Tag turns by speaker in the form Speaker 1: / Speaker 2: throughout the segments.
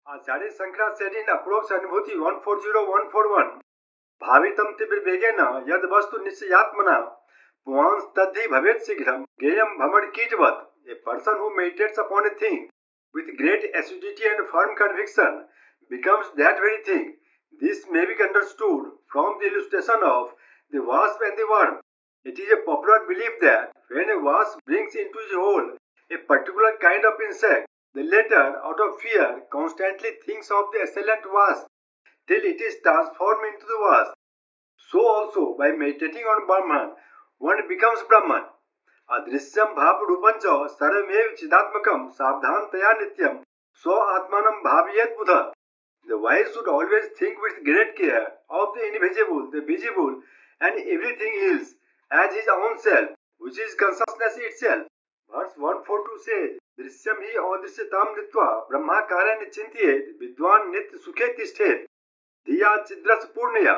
Speaker 1: Acharya Shankara said in Aparokshanubhuti 140141, Bhavitam Tibrvegena Yad Vastu Nisyatmana Puans Tadhi Bhavet Sighram Gayam Bhamad Kitvat. A person who meditates upon a thing with great assiduity and firm conviction becomes that very thing. This may be understood from the illustration of the wasp and the worm. It is a popular belief that when a wasp brings into his hole a particular kind of insect, the latter, out of fear, constantly thinks of the assailant wasp till it is transformed into the wasp. So also, by meditating on Brahman, one becomes Brahman. अदृश्यम भाव रूपंच सर्वमेव चिदात्मकम सावधानतया नित्यम स्व आत्मानम भावयेत बुध. The wise should always think with great care of the invisible, the visible, and everything else as his own self, which is consciousness itself. Verse 142 says, Drishyam ही अदृश्यताम नित्वा ब्रह्माकारे निचिंत्येत विद्वान नित्य सुखे तिष्ठेत धिया चिद्रस Purnia.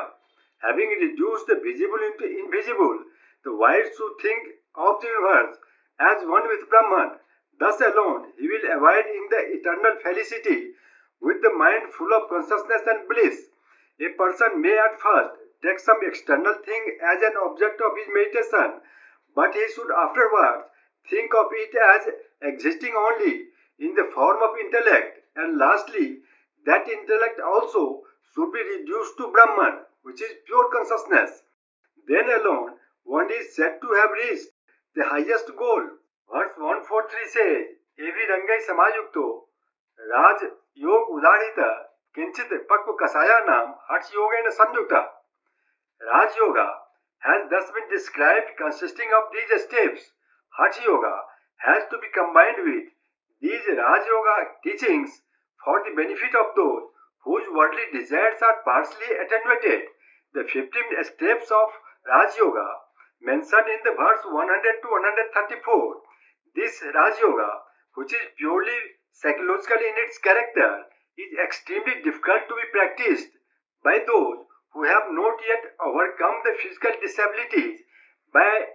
Speaker 1: Having reduced the visible into invisible, the wise should think of the universe as one with Brahman. Thus alone he will abide in the eternal felicity with the mind full of consciousness and bliss. A person may at first take some external thing as an object of his meditation, but he should afterwards think of it as existing only in the form of intellect, and lastly, that intellect also should be reduced to Brahman, which is pure consciousness. Then alone one is said to have reached the highest goal. Verse 143 says, Evi rangai samayukto raj yog udahita kinchit pakva kasaya nam harsh yogena samyukta. Raj yoga has thus been described, consisting of these steps. Harsh yoga has to be combined with these Raj yoga teachings for the benefit of those whose worldly desires are partially attenuated. The 15 steps of Raj yoga mentioned in the verse 100 to 134. This Raj yoga, which is purely psychological in its character, is extremely difficult to be practiced by those who have not yet overcome the physical disabilities by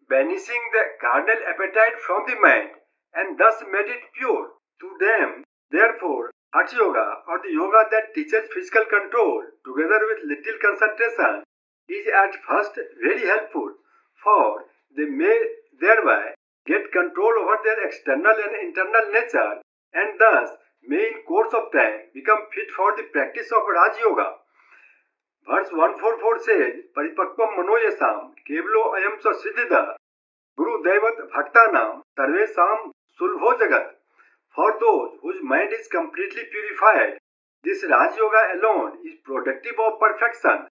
Speaker 1: banishing the carnal appetite from the mind and thus made it pure. To them, therefore, Hatha yoga, or the yoga that teaches physical control together with little concentration, is at first very helpful, for they may thereby get control over their external and internal nature, and thus may in course of time become fit for the practice of Raj Yoga. Verse 144 says, Paripakvam manoyasam kevlo ayam sa siddhida guru devat bhaktanam sarvesam sulbho jagat. For those whose mind is completely purified, this Raj Yoga alone is productive of perfection.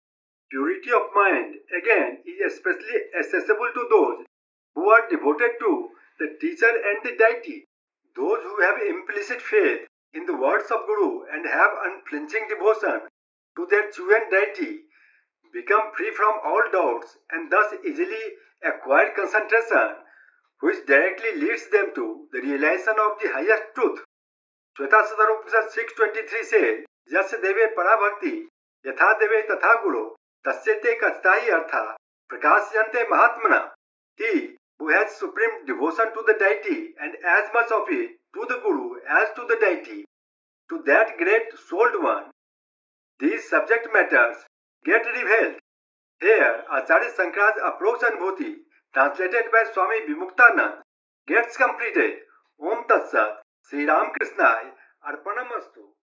Speaker 1: Purity of mind, again, is especially accessible to those who are devoted to the teacher and the deity. Those who have implicit faith in the words of Guru and have unflinching devotion to their chosen deity become free from all doubts and thus easily acquire concentration, which directly leads them to the realization of the highest truth. Shweta Upanishad 6:23 says, Yasya deve parabhakti yatha deve tatha guru tasyate kachtahi artha prakasyante mahatmana. He who has supreme devotion to the deity and as much of it to the guru as to the deity, to that great souled one, these subject matters get revealed. Here, Acharya Shankara's Aparokshanubhuti, translated by Swami Vimuktanand, gets completed. Om Tat Sat, Sri Ram Krishnai, Arpanamastu.